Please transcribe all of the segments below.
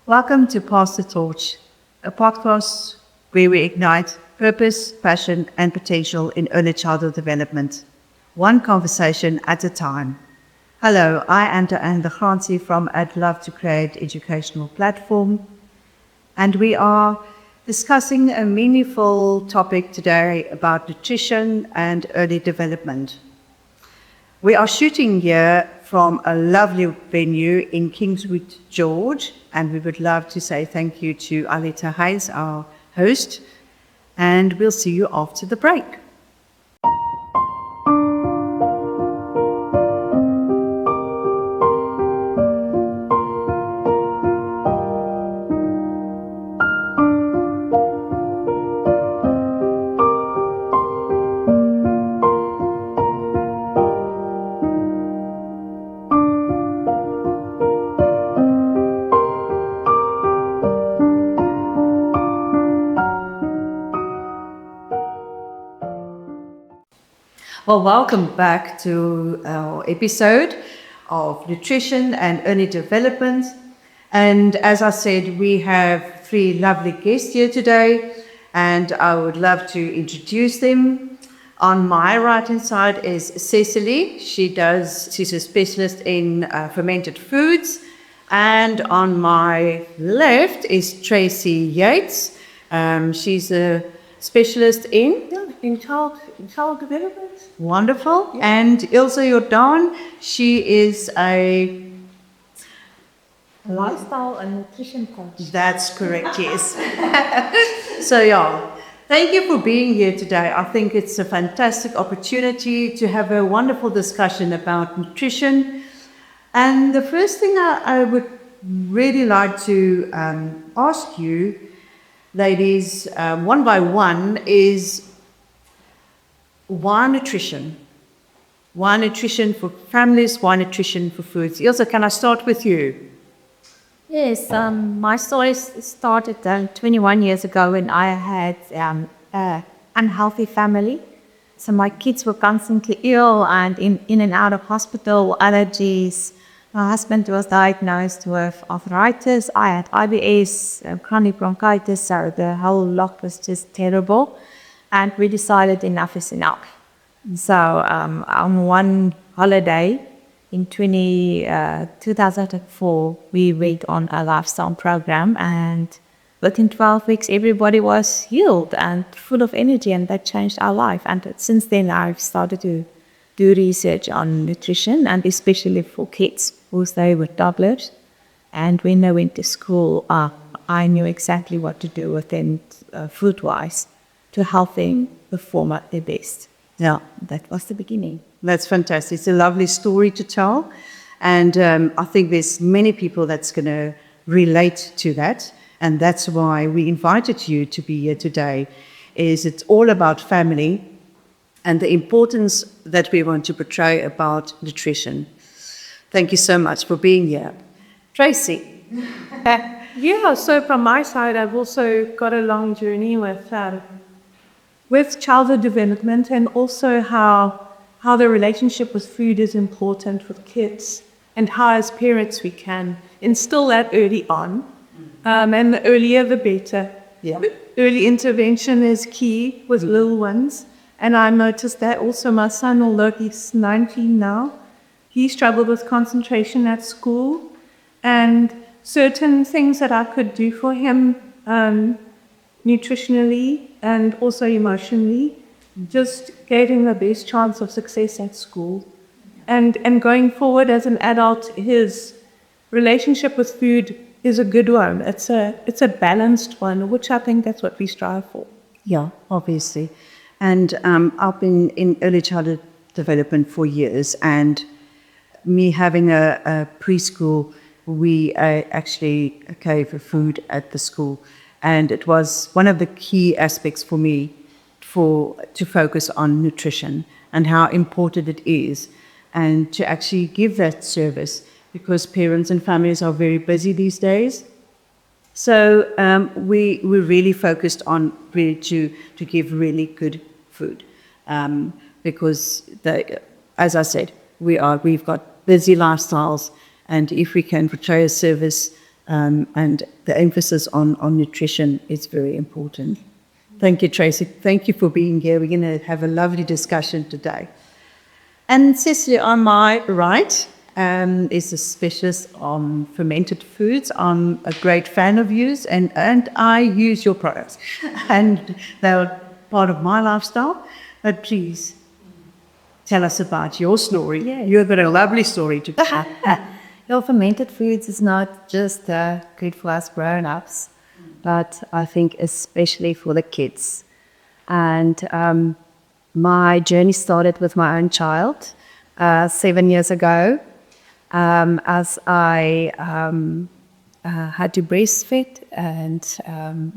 Welcome to Pass the Torch, a podcast where we ignite purpose, passion, and potential in early childhood development, one conversation at a time. Hello, I am Diane de Gransie from I'd Love to Create Educational Platform, and we are discussing a meaningful topic today about nutrition and early development. We are shooting here from a lovely venue in Kingswood, George, and we would love to say thank you to Alita Hayes, our host, and we'll see you after the break. Well, welcome back to our episode of Nutrition and Early Development. And as I said, we have three lovely guests here today, and I would love to introduce them. On my right-hand side is Cecily. She's a specialist in fermented foods. And on my left is Tracey Yates. She's a specialist in child development. Wonderful. Yeah. And Ilze Jordaan, she is a lifestyle and nutrition coach. That's correct, yes. So yeah, thank you for being here today. I think it's a fantastic opportunity to have a wonderful discussion about nutrition. And the first thing I would really like to ask you, ladies, one by one, is why nutrition? Why nutrition for families? Why nutrition for foods? Ilze, can I start with you? Yes, my story started 21 years ago when I had an unhealthy family. So my kids were constantly ill and in and out of hospital, allergies. My husband was diagnosed with arthritis. I had IBS, chronic bronchitis, so the whole lot was just terrible. And we decided enough is enough. So on one holiday in 2004, we went on a lifestyle program, and within 12 weeks, everybody was healed and full of energy, and that changed our life. And since then, I've started to do research on nutrition, and especially for kids, because they were toddlers. And when they went to school, I knew exactly what to do with them food-wise to help them perform at their best. Yeah, that was the beginning. That's fantastic. It's a lovely story to tell. And I think there's many people that's going to relate to that. And that's why we invited you to be here today. It's all about family and the importance that we want to portray about nutrition. Thank you so much for being here. Tracey. Yeah, so from my side, I've also got a long journey with childhood development, and also how the relationship with food is important with kids, and how as parents we can instill that early on. And the earlier the better. Yeah. Early intervention is key with little ones. And I noticed that also my son, although he's 19 now, he struggled with concentration at school, and certain things that I could do for him nutritionally and also emotionally just gave him the best chance of success at school. And going forward as an adult, his relationship with food is a good one. It's a balanced one, which I think that's what we strive for. Yeah, obviously. And I've been in early childhood development for years, and me having a preschool, we actually gave food at the school. And it was one of the key aspects for me to focus on nutrition and how important it is, and to actually give that service, because parents and families are very busy these days. So we really focused on really to give really good food, because as I said, we've got busy lifestyles, and if we can portray a service and the emphasis on nutrition is very important. Thank you, Tracey. Thank you for being here. We're going to have a lovely discussion today. And Cecily, on my right, is a specialist on fermented foods. I'm a great fan of yours, and I use your products. And they're part of my lifestyle. But please, tell us about your story. Yes. You've got a lovely story to tell. Your fermented foods is not just good for us grown-ups, but I think especially for the kids. And my journey started with my own child 7 years ago, as I had to breastfeed, and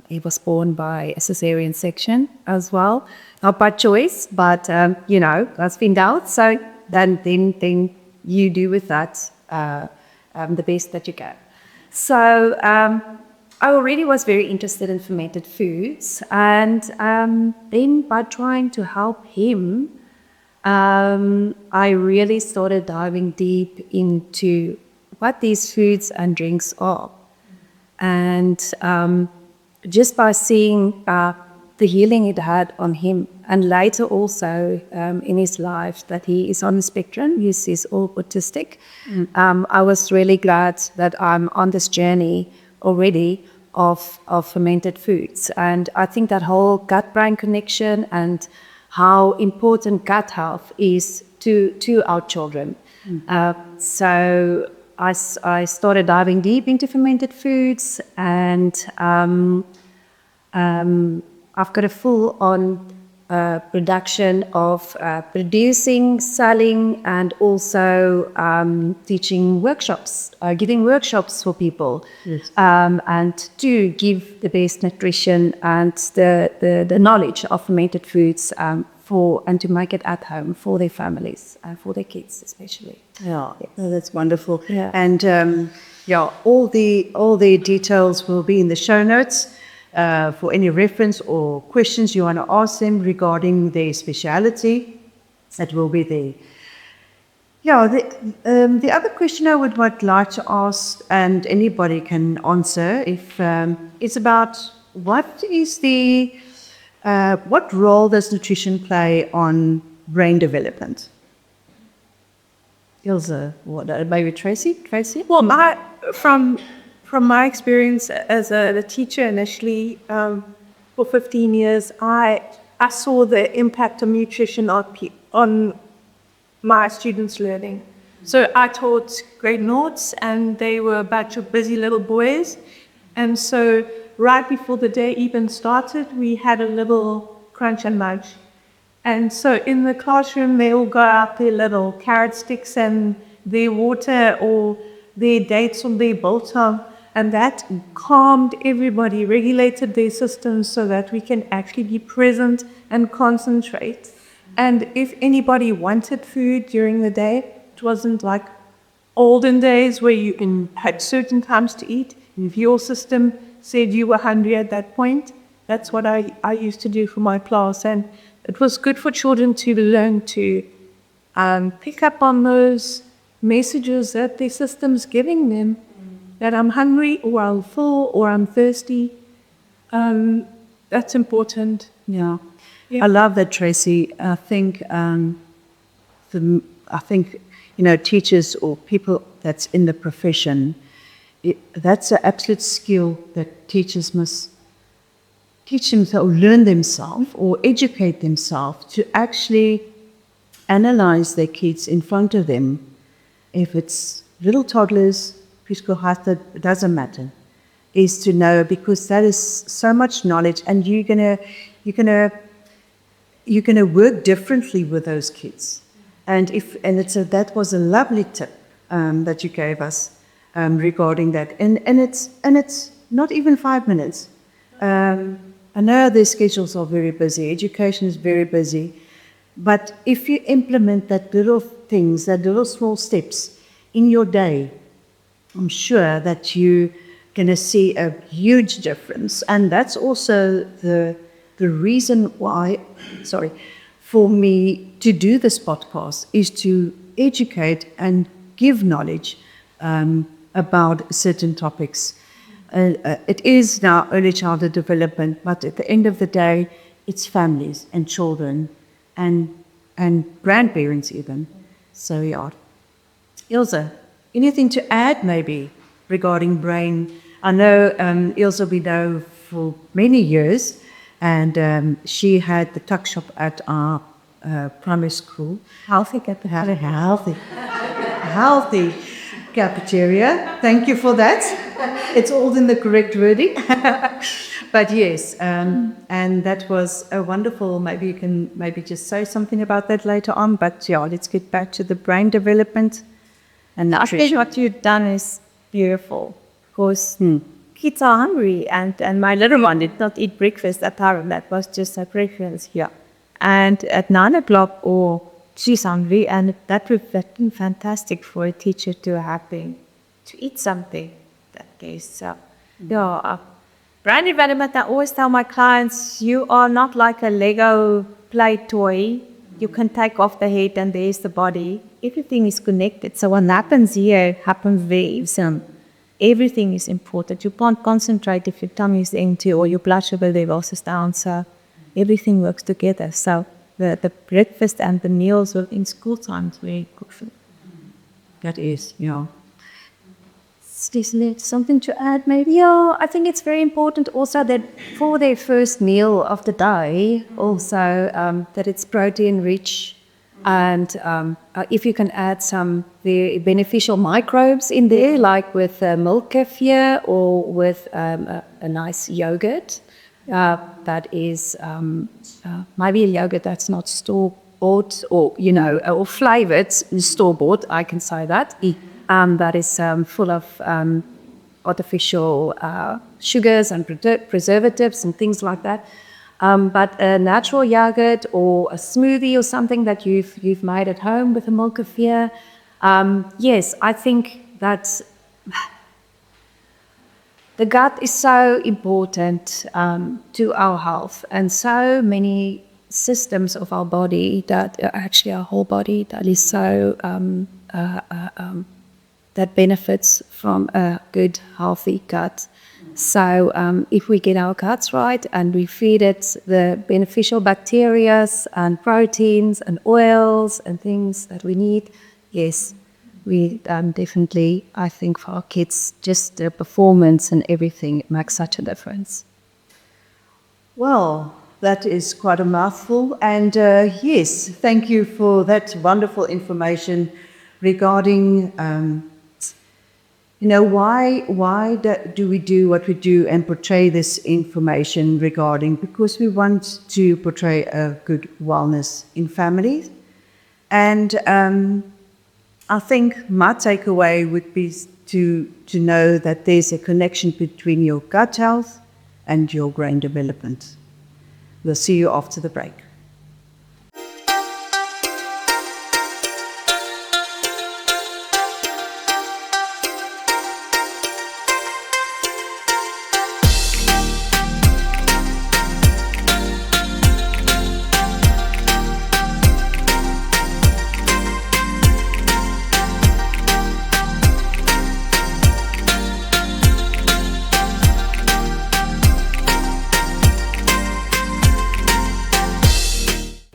he was born by a cesarean section as well. Not by choice, but that's been out. So then you do with that the best that you can. So I already was very interested in fermented foods, and then by trying to help him, I really started diving deep into what these foods and drinks are. And just by seeing the healing it had on him, and later also in his life that he is on the spectrum, he's all autistic, I was really glad that I'm on this journey already of fermented foods. And I think that whole gut-brain connection and how important gut health is to our children. So I started diving deep into fermented foods, and I've got a full-on production of producing, selling, and also teaching workshops, giving workshops for people, Yes. and to give the best nutrition and the knowledge of fermented foods and to make it at home for their families and for their kids especially. Yeah, oh, that's wonderful. Yeah. And all the details will be in the show notes for any reference or questions you want to ask them regarding their speciality. That will be there. Yeah, the other question I would like to ask, and anybody can answer, it's about what role does nutrition play on brain development? Ilze, maybe Tracey? Well, from my experience as a teacher initially, for 15 years, I saw the impact of nutrition on my students' learning. So I taught grade noughts, and they were a bunch of busy little boys. And so right before the day even started, we had a little crunch and munch. And so in the classroom, they all got out their little carrot sticks and their water or their dates or their biltong, and that calmed everybody, regulated their systems so that we can actually be present and concentrate. And if anybody wanted food during the day, it wasn't like olden days where you had certain times to eat. If your system said you were hungry at that point, that's what I used to do for my class. And it was good for children to learn to pick up on those messages that their system's giving them, that I'm hungry or I'm full or I'm thirsty. That's important. Yeah. Yeah. I love that, Tracey. I think teachers or people that's in the profession, that's an absolute skill that teachers must teach themselves, or learn themselves, or educate themselves to actually analyze their kids in front of them. If it's little toddlers, preschool, high school, it doesn't matter. Is to know, because that is so much knowledge, and you're gonna work differently with those kids. That was a lovely tip that you gave us regarding that, and it's not even 5 minutes. I know their schedules are very busy, education is very busy, but if you implement that little things, that little small steps in your day, I'm sure that you're going to see a huge difference. And that's also the reason why, for me to do this podcast, is to educate and give knowledge about certain topics. it is now early childhood development, but at the end of the day, it's families and children and grandparents even. So yeah. Ilze, anything to add maybe regarding brain? I know Ilze we know for many years, and she had the tuck shop at our primary school. Healthy cafeteria. Healthy cafeteria. Thank you for that. It's all in the correct wording. But yes, and that was a wonderful, maybe you can maybe just say something about that later on. But yeah, let's get back to the brain development and I think what you've done is beautiful, because kids are hungry, and my little one did not eat breakfast at home. That was just her preference here. And at 9 o'clock, she's hungry, and that would have been fantastic for a teacher to eat something. That case, so brain development. I always tell my clients, you are not like a Lego play toy. You can take off the head, and there's the body. Everything is connected. So what happens here happens there. Everything is important. You can't concentrate if your tummy is empty or your blood sugar levels is down. So everything works together. So the breakfast and the meals in school times very crucial. That is, yeah. Cecily, something to add maybe? Yeah, I think it's very important also that for their first meal of the day, also that it's protein rich, and if you can add some very beneficial microbes in there, like with milk kefir or with a nice yogurt. That is maybe a yogurt that's not store-bought or, or flavored, store-bought, I can say that. That is full of artificial sugars and preservatives and things like that. But a natural yogurt or a smoothie or something that you've made at home with a milk kefir, yes, I think that the gut is so important to our health, and so many systems of our body, that actually our whole body, that is so that benefits from a good, healthy gut. So if we get our guts right and we feed it the beneficial bacteria and proteins and oils and things that we need, yes, we definitely, I think for our kids, just their performance and everything, it makes such a difference. Well, that is quite a mouthful. And yes, thank you for that wonderful information regarding why do we do what we do and portray this information regarding, because we want to portray a good wellness in families. And I think my takeaway would be to know that there's a connection between your gut health and your brain development. We'll see you after the break.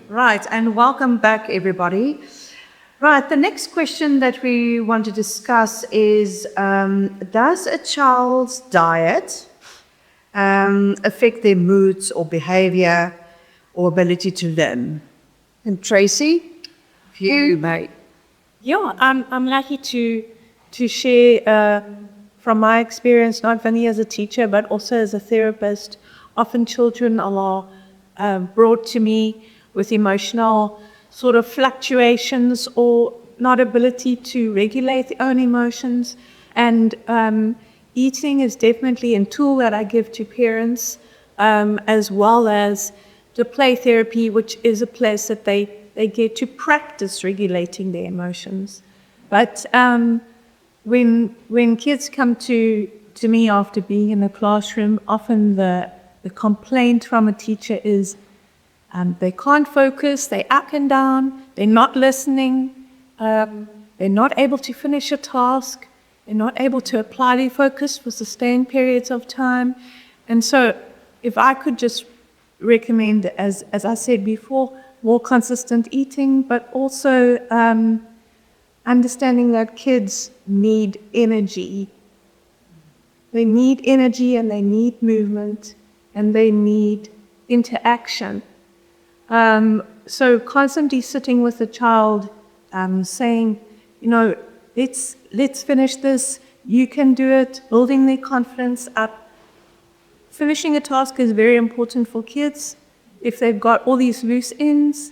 Right, and welcome back, everybody. Right, the next question that we want to discuss is, does a child's diet affect their moods or behavior or ability to learn? And Tracey, if you may. Yeah, I'm lucky to share from my experience, not only as a teacher, but also as a therapist. Often children are brought to me with emotional sort of fluctuations or not ability to regulate their own emotions. And eating is definitely a tool that I give to parents, as well as the play therapy, which is a place that they get to practice regulating their emotions. But when kids come to me after being in the classroom, often the complaint from a teacher is they can't focus, they're up and down, they're not listening, they're not able to finish a task, They're not able to apply their focus for sustained periods of time. And so if I could just recommend, as I said before, more consistent eating, but also understanding that kids need energy. They need energy and they need movement and they need interaction. So constantly sitting with the child, saying, let's finish this, you can do it, building their confidence up. Finishing a task is very important for kids. If they've got all these loose ends,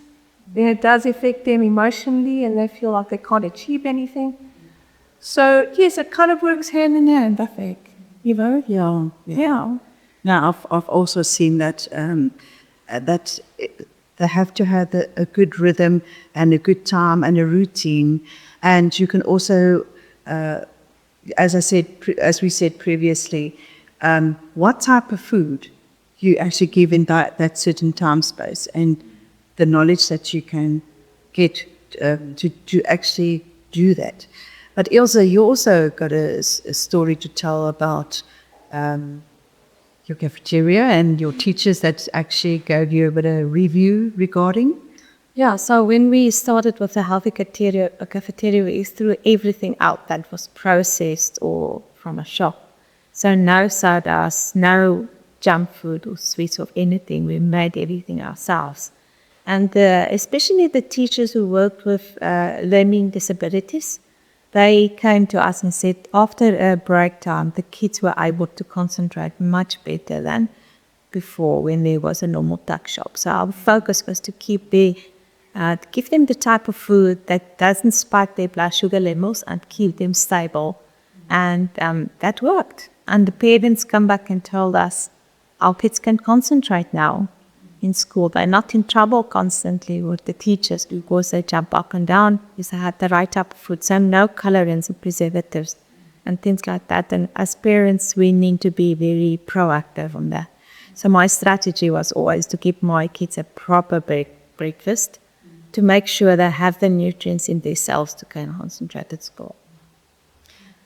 then it does affect them emotionally and they feel like they can't achieve anything. So yes, it kind of works hand in hand, I think. Yeah. Now, I've also seen that that they have to have a good rhythm and a good time and a routine. And you can also, as we said previously, what type of food you actually give in that certain time space, and the knowledge that you can get to actually do that. But Ilze, you also got a story to tell about your cafeteria and your teachers that actually gave you a bit of review regarding. Yeah, so when we started with the healthy cafeteria, we threw everything out that was processed or from a shop. So no sodas, no junk food or sweets or anything. We made everything ourselves. And especially the teachers who worked with learning disabilities, they came to us and said after a break time, the kids were able to concentrate much better than before when there was a normal tuck shop. So our focus was to give them the type of food that doesn't spike their blood sugar levels and keep them stable. And that worked. And the parents come back and told us, our kids can concentrate now in school. They're not in trouble constantly with the teachers because they jump up and down because they had the right type of food. So no colorants and preservatives and things like that. And as parents, we need to be very proactive on that. So my strategy was always to give my kids a proper breakfast to make sure they have the nutrients in their cells to concentrate at school.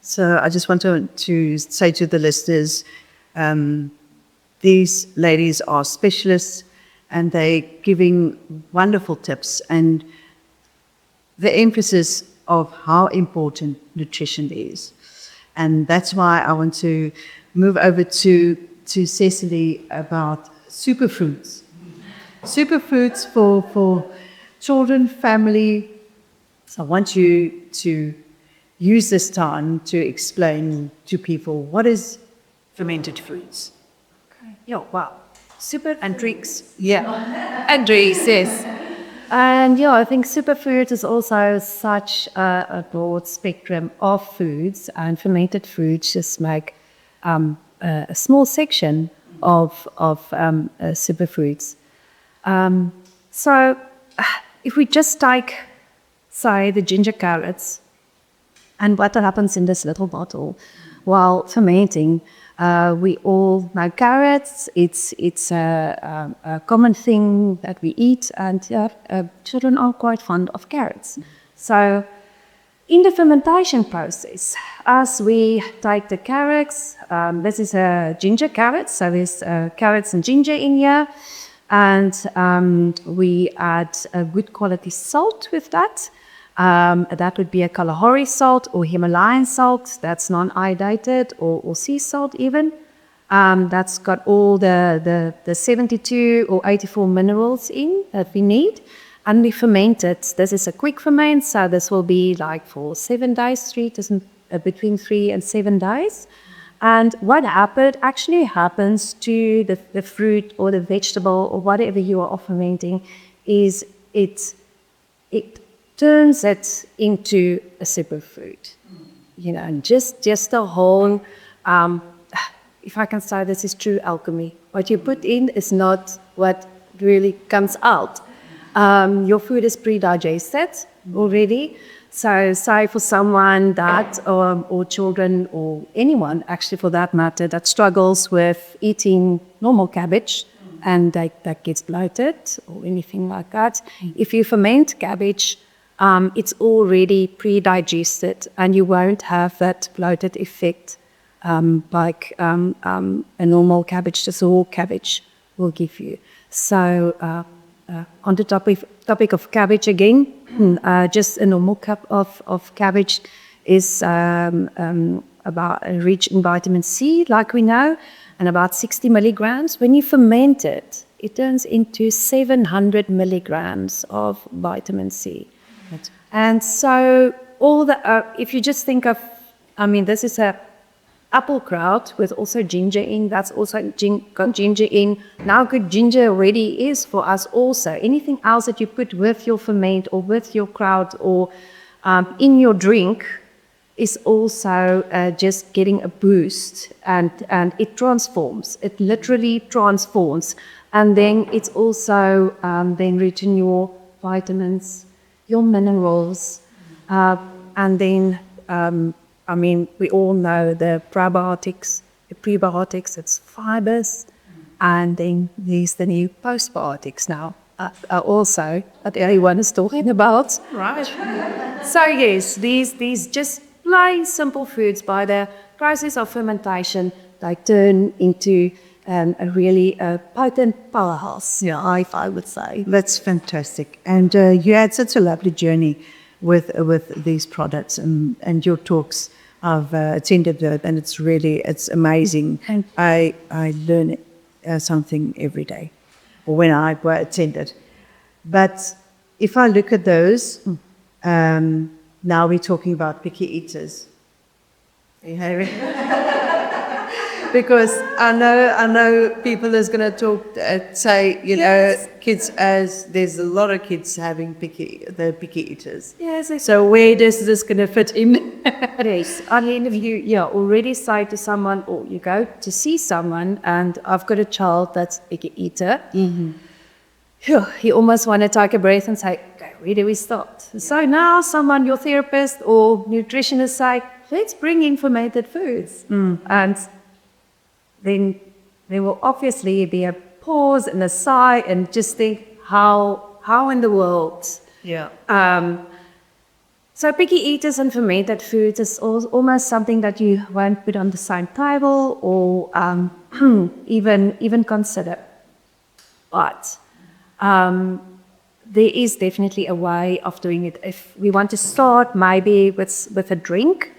So I just want to say to the listeners, these ladies are specialists and they're giving wonderful tips and the emphasis of how important nutrition is. And that's why I want to move over to Cecily about superfoods. Superfoods for children, family. So I want you to use this time to explain to people what is fermented foods. Okay. Yeah, wow. Super And drinks. Yeah, and drinks, yes. And yeah, I think superfood is also such a broad spectrum of foods, and fermented foods just make a small section of superfoods. So if we just take, say, the ginger carrots, and what happens in this little bottle while fermenting, we all know carrots. It's a common thing that we eat, and children are quite fond of carrots. So in the fermentation process, as we take the carrots, this is a ginger carrot, so there's carrots and ginger in here, and we add a good quality salt with that. That would be a Kalahari salt or Himalayan salt that's non-iodidated, or sea salt even. That's got all the 72 or 84 minerals in that we need. And we ferment it. This is a quick ferment, so this will be like for 7 days, between 3 and 7 days. And what actually happens to the fruit or the vegetable or whatever you are fermenting is it turns it into a superfood. And just a whole, if I can say this is true alchemy. What you put in is not what really comes out. Your food is pre-digested already. So say for someone that, or children, or anyone actually for that matter, that struggles with eating normal cabbage and that gets bloated or anything like that, if you ferment cabbage, it's already pre-digested, and you won't have that bloated effect like a normal cabbage, just a raw cabbage will give you. So on the topic of cabbage again, just a normal cup of cabbage is about rich in vitamin C, like we know, and about 60 milligrams. When you ferment it, it turns into 700 milligrams of vitamin C. And so all the, if you just think of, I mean, this is a apple kraut with also ginger in, that's also got ginger in. Now good ginger already is for us also. Anything else that you put with your ferment or with your kraut or in your drink is also just getting a boost, and it transforms. It literally transforms. And then it's also then rich in your vitamins, your minerals, and then I mean, we all know the probiotics, the prebiotics, it's fibers, and then there's the new postbiotics now also that everyone is talking about. Right. So yes, these just plain simple foods, by the process of fermentation, they turn into a really potent powerhouse, yeah, I would say. That's fantastic. And you had such a lovely journey with these products and your talks. I've attended it, and it's amazing. And I learn something every day, or when I attended. But if I look at those, now we're talking about picky eaters. You have it? Because I know people is going to talk, say, you know, kids, as there's a lot of kids having picky eaters. Yes. So where does this going to fit in? Yes. I mean, if you already say to someone, or you go to see someone, and I've got a child that's a picky eater, you almost want to take a breath and say, okay, where do we start? So now someone, your therapist or nutritionist, say, let's bring in fermented foods. And then there will obviously be a pause and a sigh and just think, how in the world? Yeah. So picky eaters and fermented foods is almost something that you won't put on the same table or even consider. But there is definitely a way of doing it. If we want to start maybe with a drink,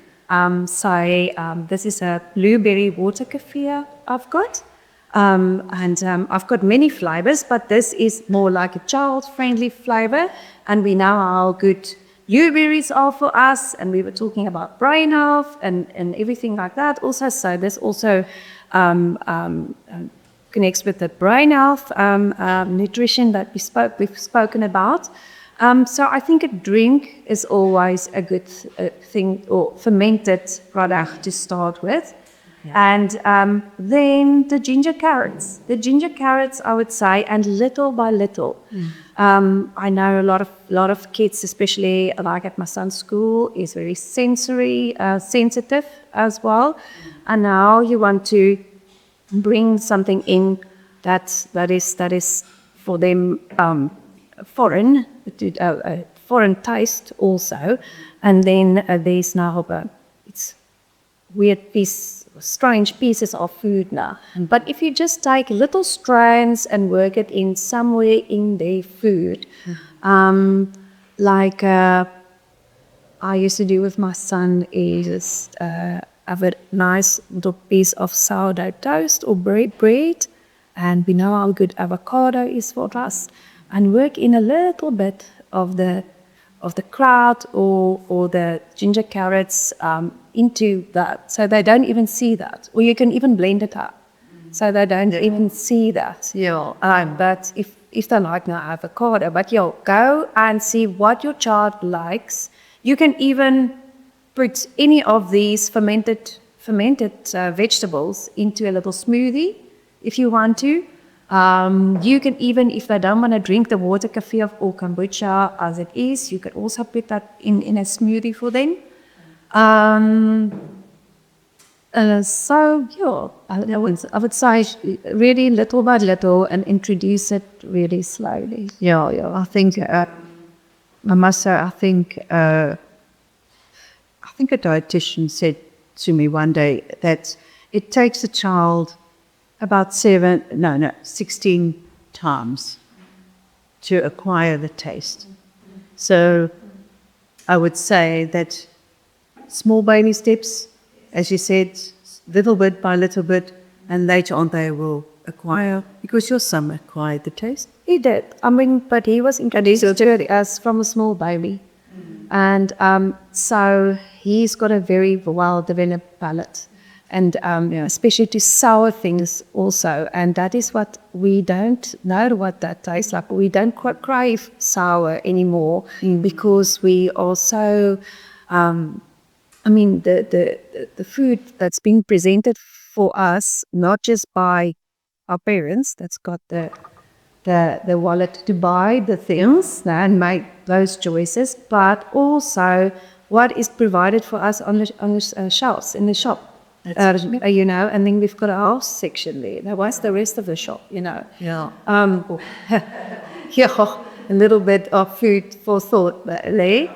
say this is a blueberry water kefir I've got. And I've got many flavors, but this is more like a child-friendly flavor. And we know how good blueberries are for us. And we were talking about brain health and everything like that also. So this also connects with the brain health nutrition that we've spoken about. So I think a drink is always a good thing, or fermented product to start with. Yeah. And then the ginger carrots. The ginger carrots, I would say, and little by little. I know a lot of kids, especially like at my son's school, is very sensory sensitive as well. And now you want to bring something in that is for them foreign taste also. And then there's now it's weird strange pieces of food now. But if you just take little strands and work it in somewhere in their food, like I used to do with my son, is have a nice little piece of sourdough toast or bread, and we know how good avocado is for us, and work in a little bit of the kraut or the ginger carrots into that, so they don't even see that. Or you can even blend it up, so they don't even see that. Yeah. But if they like now avocado, but go and see what your child likes. You can even put any of these fermented vegetables into a little smoothie if you want to. You can even, if they don't want to drink the water kefir or kombucha as it is, you can also put that in a smoothie for them. So I would say really little by little and introduce it really slowly. Yeah. I think I must say, I think a dietitian said to me one day that it takes a child about 16 times to acquire the taste. So I would say that small baby steps, as you said, little bit by little bit, and later on they will acquire, because your son acquired the taste. He did. I mean, but he was introduced to it as from a small baby. And so he's got a very well-developed palate. And especially to sour things also. And that is what we don't know what that tastes like. We don't quite crave sour anymore because we also, the food that's being presented for us, not just by our parents that's got the wallet to buy the things and make those choices, but also what is provided for us on the shelves in the shop. And then we've got our section there. Now, what's the rest of the shop, Yeah. Yeah, a little bit of food for thought there.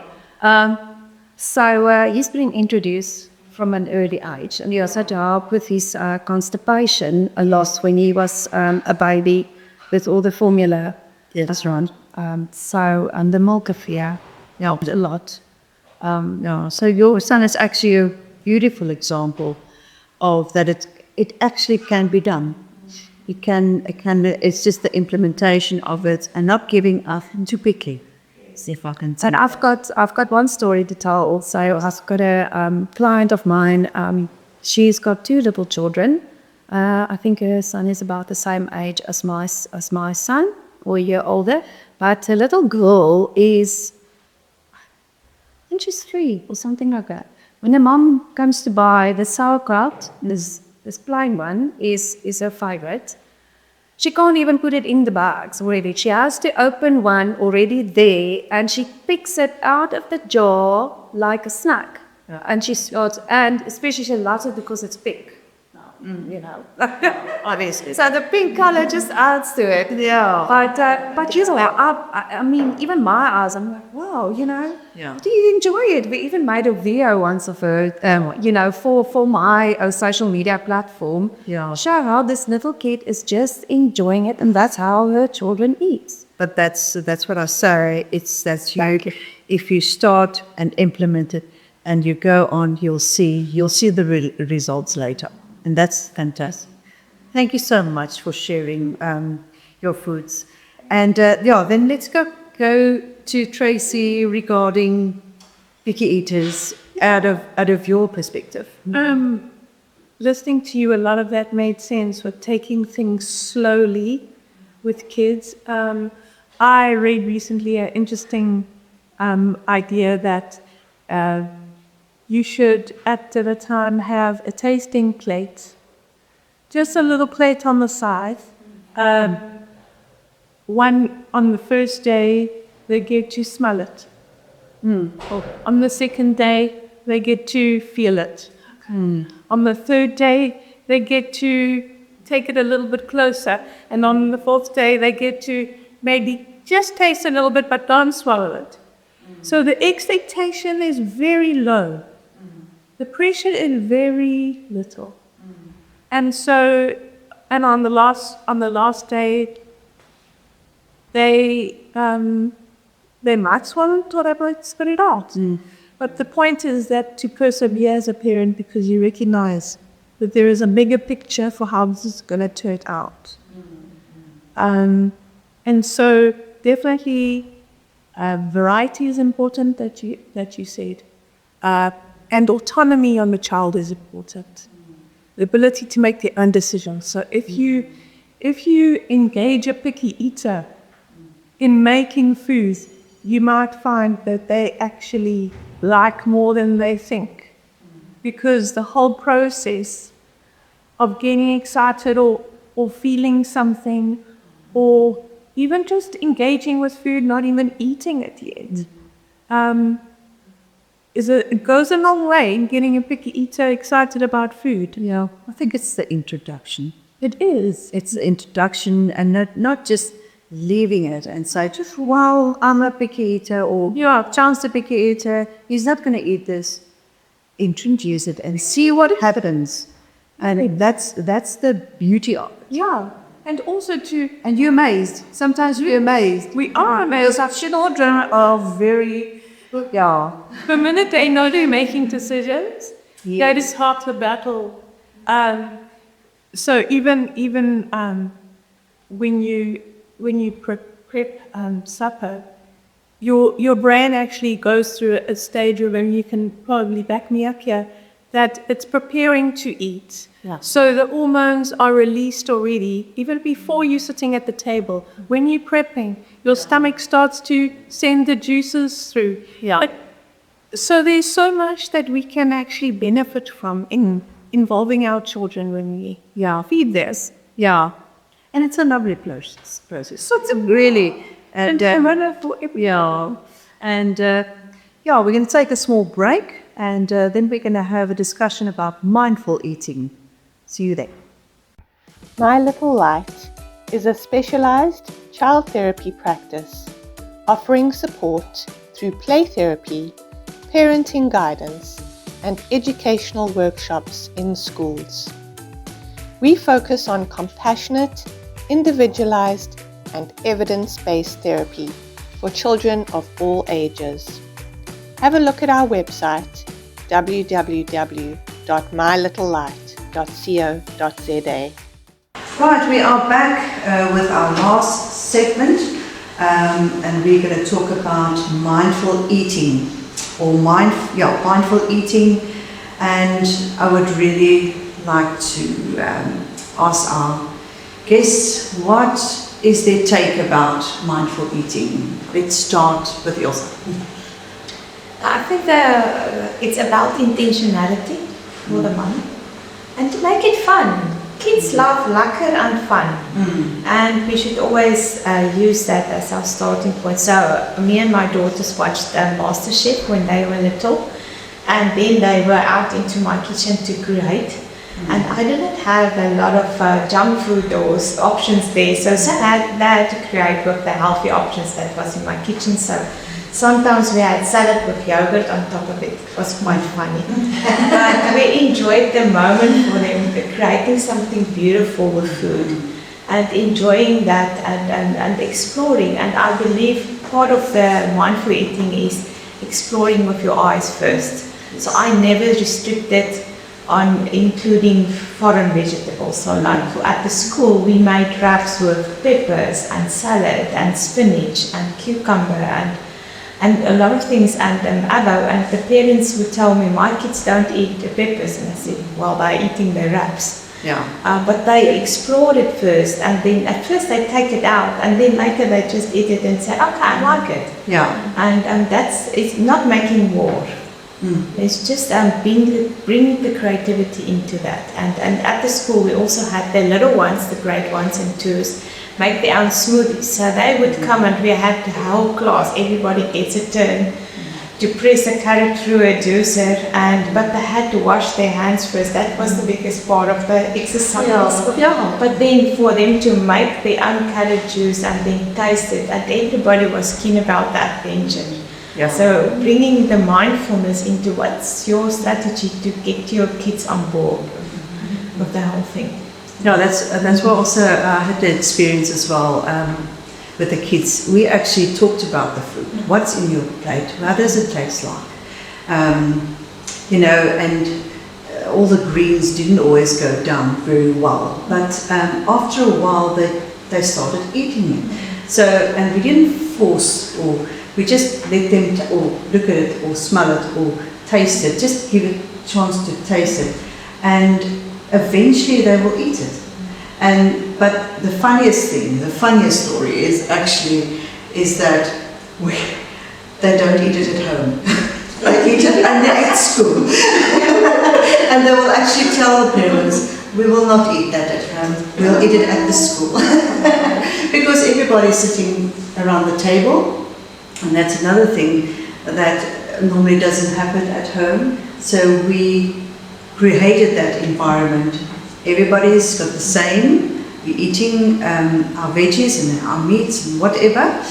So he's been introduced from an early age, and he also had to help with his constipation a lot when he was a baby with all the formula. Yes. That's right. And the milk affair helped a lot. So your son is actually a beautiful example of that it actually can be done. It's just the implementation of it and not giving up too picky. See if I can. And I've got one story to tell also. I've got a client of mine. She's got 2 little children. I think her son is about the same age as my son, or a year older. But her little girl is, I think she's 3 or something like that. When the mom comes to buy the sauerkraut, this plain one is her favorite. She can't even put it in the bags already. She has to open one already there, and she picks it out of the jar like a snack. And she starts, and especially she loves it because it's pink. Obviously. So the pink color just adds to it. Yeah. But usually, I mean, even my eyes, I'm like, wow, Yeah. do you enjoy it? We even made a video once of her, for my social media platform. Yeah. Show how this little kid is just enjoying it, and that's how her children eat. But that's what I say. If you start and implement it, and you go on, you'll see the results later. And that's fantastic. Thank you so much for sharing your foods. And then let's go to Tracey regarding picky eaters out of your perspective. Listening to you, a lot of that made sense with taking things slowly with kids. I read recently an interesting idea that you should, at dinner time, have a tasting plate, just a little plate on the side. One on the first day, they get to smell it. On the second day, they get to feel it. On the third day, they get to take it a little bit closer. And on the fourth day, they get to maybe just taste a little bit, but don't swallow it. So the expectation is very low. The pressure is very little. And so, and on the last day, they might swallow it or they might spit it out. But the point is that to persevere as a parent, because you recognize that there is a bigger picture for how this is going to turn out. And so definitely variety is important that you said. And autonomy on the child is important. The ability to make their own decisions. So if you engage a picky eater in making food, you might find that they actually like more than they think. Because the whole process of getting excited or feeling something, or even just engaging with food, not even eating it yet, it goes a long way in getting a picky eater excited about food. Yeah, I think it's the introduction. It is. It's the introduction, and not just leaving it and say, just, well, I'm a picky eater, or Chance a picky eater, he's not going to eat this. Introduce it and see what happens. And that's the beauty of it. Yeah. And also And you're amazed. Sometimes we're amazed. we are amazed. Our children are very, the minute they know they're making decisions, that is half the battle. So even when you prep supper, your brain actually goes through a stage of, and you can probably back me up here, that it's preparing to eat. Yeah. So the hormones are released already, even before you're sitting at the table. When you're prepping, your stomach starts to send the juices through. Yeah. So there's so much that we can actually benefit from in involving our children when we feed this. Yeah. And it's a lovely process. So it's really, and wonderful. yeah. And we're going to take a small break, and then we're going to have a discussion about mindful eating. See you there. My Little Light is a specialized child therapy practice offering support through play therapy, parenting guidance, and educational workshops in schools. We focus on compassionate, individualized, and evidence-based therapy for children of all ages. Have a look at our website, www.mylittlelight.co.za. Right, we are back with our last segment, and we're going to talk about mindful eating, or mindful eating. And I would really like to ask our guests, what is their take about mindful eating? Let's start with Ilze. I think it's about intentionality for the month and to make it fun. Kids love lekker and fun, and we should always use that as our starting point. So me and my daughters watched MasterChef when they were little, and then they were out into my kitchen to create. And I didn't have a lot of junk food or options there, so I had to create with the healthy options that was in my kitchen. So sometimes we had salad with yogurt on top of it. It was quite funny. But we enjoyed the moment for them, creating something beautiful with food and enjoying that and exploring. And I believe part of the mindful eating is exploring with your eyes first. So I never restricted on including foreign vegetables. So like at the school we made wraps with peppers and salad and spinach and cucumber and a lot of things, and avo, and the parents would tell me, my kids don't eat the peppers, and I said, well, they're eating the wraps. But they explored it first, and then at first they take it out, and then later they just eat it and say, okay, I like it. And it's not making war. It's just bringing the creativity into that. And at the school we also had the little ones, the grade 1s and 2s, make their own smoothies. So they would come, and we had the whole class, everybody gets a turn to press a carrot through a juicer, but they had to wash their hands first. That was the biggest part of the exercise. But then for them to make their own carrot juice and then taste it, and everybody was keen about that venture. So bringing the mindfulness into what's your strategy to get your kids on board with the whole thing. No, that's what also I had the experience as well with the kids. We actually talked about the food. What's in your plate? How does it taste like? And all the greens didn't always go down very well. But after a while, they started eating it. So, and we didn't force, or we just let them or look at it or smell it or taste it. Just give it a chance to taste it. And eventually they will eat it. But the funniest story is that they don't eat it at home. They eat it and they're at school. And they will actually tell the parents, we will not eat that at home, we'll eat it at the school. Because everybody's sitting around the table, and that's another thing that normally doesn't happen at home. So we created that environment. Everybody's got the same we're eating our veggies and our meats and whatever,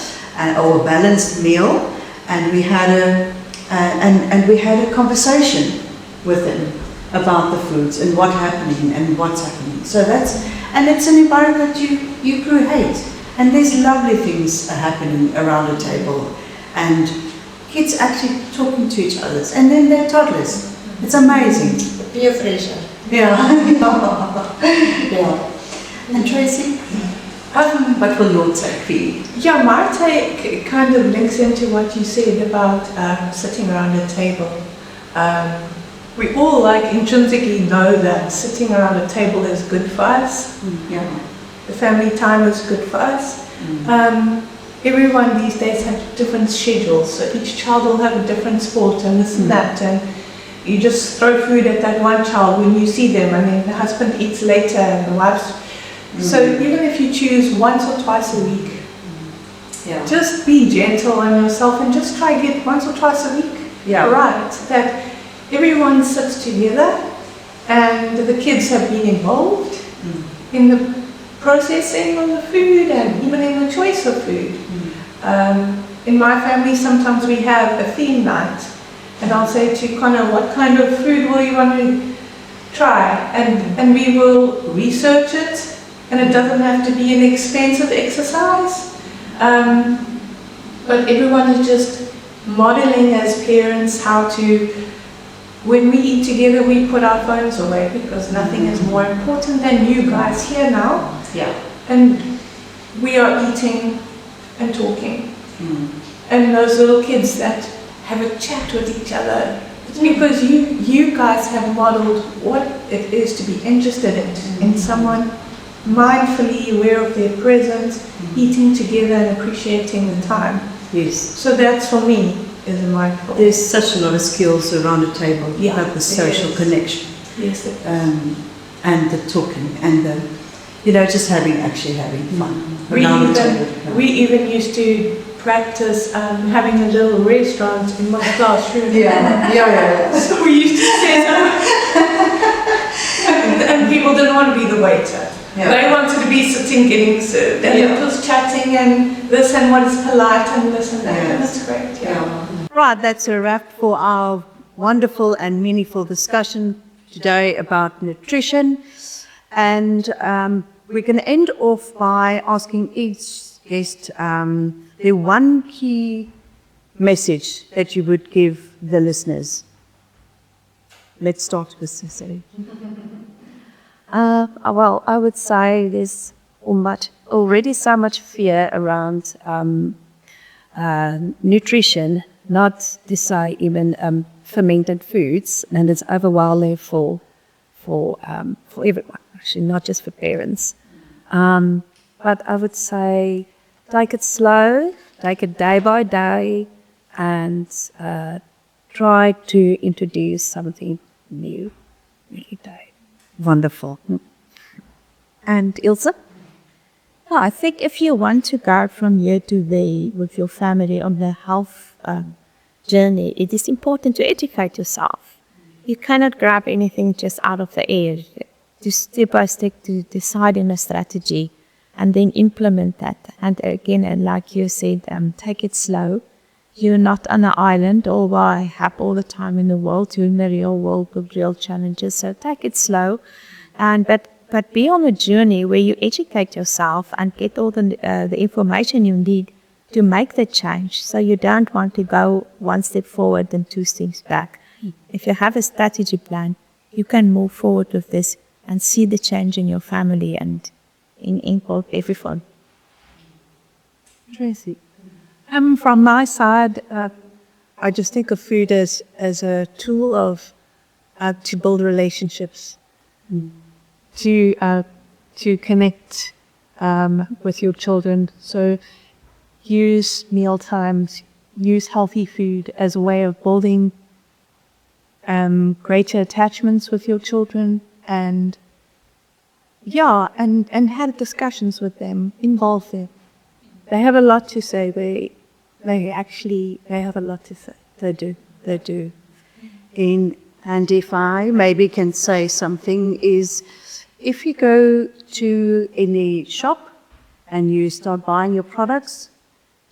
or a balanced meal, and we had a conversation with them about the foods and what's happening. So it's an environment you create, and there's lovely things happening around the table, and kids actually talking to each other, and then they're toddlers. It's amazing. Peer pressure. Yeah. Yeah. And Tracey, what will your take be? Yeah, my take kind of links into what you said about sitting around a table. We all intrinsically know that sitting around a table is good for us. Yeah. The family time is good for us. Everyone these days has different schedules, so each child will have a different sport and this and that, and you just throw food at that one child when you see them, and then the husband eats later and the wife's. So even if you choose once or twice a week, just be gentle on yourself and just try get once or twice a week right, that everyone sits together and the kids have been involved in the processing of the food and even in the choice of food. In my family, sometimes we have a theme night, and I'll say to Connor, what kind of food will you want to try? And we will research it, and it doesn't have to be an expensive exercise. But everyone is just modeling as parents how to, when we eat together, we put our phones away, because nothing is more important than you guys here now. Yeah. And we are eating and talking. And those little kids that have a chat with each other, it's because you guys have modeled what it is to be interested in someone, mindfully aware of their presence, eating together and appreciating the time. Yes. So that's for me is a mindful. There's such a lot of skills around the table. You Yeah, have the social yes. connection. Yes. And the talking and the, just having fun. We even used to practice having a little restaurant in my classroom. Yeah. So we used to sit and people didn't want to be the waiter. Yeah. They wanted to be sitting getting served, and it was chatting and this and what is polite and this and that, and it's great. Right, that's a wrap for our wonderful and meaningful discussion today about nutrition. And we're going to end off by asking each guest the one key message that you would give the listeners. Let's start with Cecily. Well, I would say there's already so much fear around nutrition, not to say even fermented foods, and it's overwhelming for everyone, actually, not just for parents. But I would say take it slow, take it day by day, and try to introduce something new every day. Wonderful. And Ilze? Well, I think if you want to go from here to there with your family on the health journey, it is important to educate yourself. You cannot grab anything just out of the air. Just step by step to decide on a strategy and then implement that. And again, and like you said, take it slow. You're not on an island or have all the time in the world. You're in the real world with real challenges. So take it slow, but be on a journey where you educate yourself and get all the information you need to make the change. So you don't want to go one step forward and two steps back. If you have a strategy plan, you can move forward with this and see the change in your family and involve everyone. Tracey. From my side, I just think of food as a tool of to build relationships, to connect with your children. So use meal times, use healthy food as a way of building greater attachments with your children, and have discussions with them, involve them. They have a lot to say. They have a lot to say. They do. And if I maybe can say something is if you go to any shop and you start buying your products,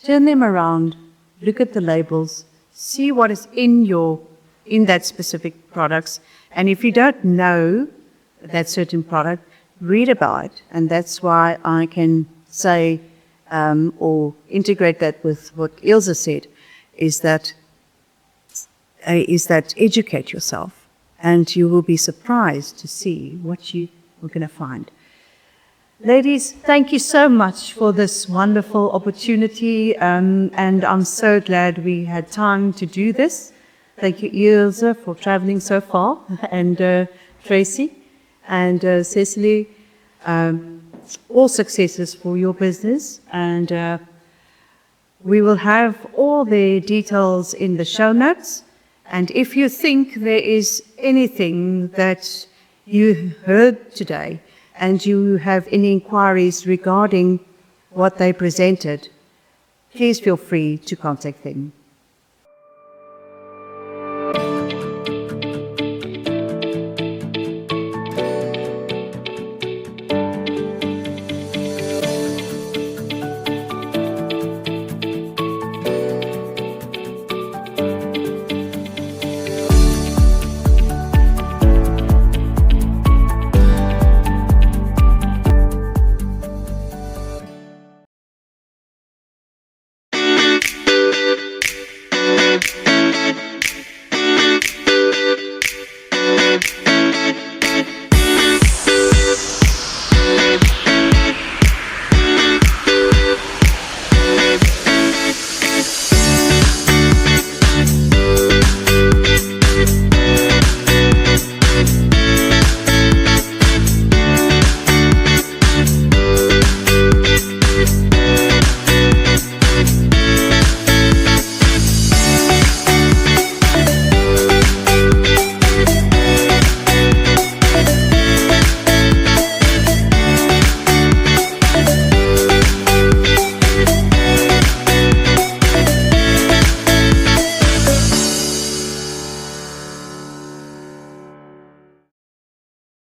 turn them around, look at the labels, see what is in that specific products, and if you don't know that certain product, read about it. And that's why I can say or integrate that with what Ilze said, is that educate yourself, and you will be surprised to see what you are going to find. Ladies, thank you so much for this wonderful opportunity, and I'm so glad we had time to do this. Thank you, Ilze, for traveling so far, and Tracey and Cecily. All successes for your business, and we will have all the details in the show notes. And if you think there is anything that you heard today and you have any inquiries regarding what they presented, please feel free to contact them.